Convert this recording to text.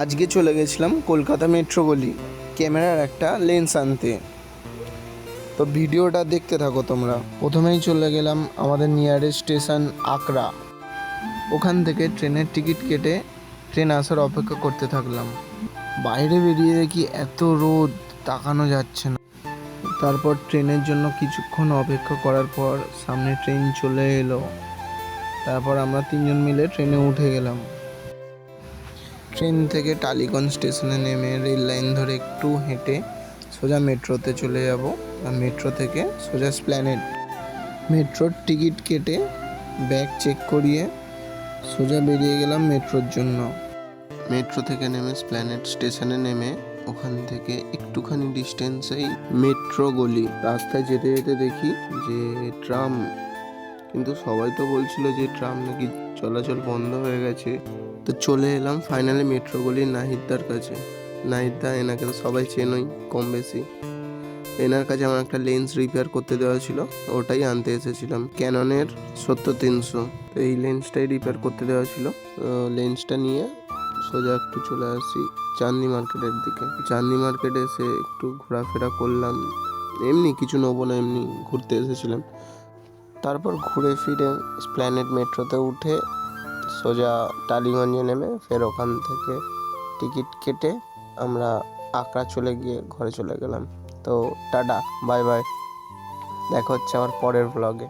আজকে চলে গেছিলাম কলকাতা মেট্রো গলি ক্যামেরার একটা লেন্স আনতে। তো ভিডিওটা দেখতে থাকো তোমরা। প্রথমেই চলে গেলাম আমাদের নিয়ারেস্ট স্টেশন আকরা। ওখান থেকে ট্রেনের টিকিট কেটে ট্রেন আসার অপেক্ষা করতে থাকলাম। বাইরে বেরিয়ে দেখি এত রোদ, তাকানো যাচ্ছে না। তারপর ট্রেনের জন্য কিছুক্ষণ অপেক্ষা করার পর সামনে ট্রেন চলে এলো। তারপর আমরা তিনজন মিলে ট্রেনে উঠে গেলাম। ট্রেন থেকে টালিগঞ্জ স্টেশনে নেমে রেল লাইন ধরে একটু হেঁটে সোজা মেট্রোতে চলে যাব। আর মেট্রো থেকে সোজা এসপ্ল্যানেড। মেট্রোর টিকিট কেটে ব্যাগ চেক করিয়ে সোজা বেরিয়ে গেলাম মেট্রোর জন্য। মেট্রো থেকে নেমে এসপ্ল্যানেড স্টেশনে নেমে ওখান থেকে একটুখানি ডিস্টেন্সেই মেট্রো গলি। রাস্তায় যেতে যেতে দেখি যে ট্রাম, কিন্তু সবাই তো বলছিল যে ট্রাম নাকি চলাচল বন্ধ হয়ে গেছে। তো চলে এলাম ফাইনালি মেট্রো গলির নাহিদদার কাছে। নাহিদদা, এনাকে তো সবাই চেনই কম বেশি। এনার কাছে আমার একটা লেন্স রিপেয়ার করতে দেওয়া ছিল, ওটাই আনতে এসেছিলাম, ক্যাননের 70-300। তো এই লেন্সটাই রিপেয়ার করতে দেওয়া ছিল। লেন্সটা নিয়ে সোজা একটু চলে আসি চাঁদনি মার্কেটের দিকে। চাঁদনি মার্কেটে এসে একটু ঘোরাফেরা করলাম, এমনি কিছু নেবো না, এমনি ঘুরতে এসেছিলাম। তারপর ঘুরে ফিরে এসপ্ল্যানেড মেট্রোতে উঠে সোজা টালিগঞ্জে নেমে ফের ওখান থেকে টিকিট কেটে আমরা আকরা চলে গিয়ে ঘরে চলে গেলাম। তো টাটা, বাই বাই, দেখা হচ্ছে আমার পরের ব্লগে।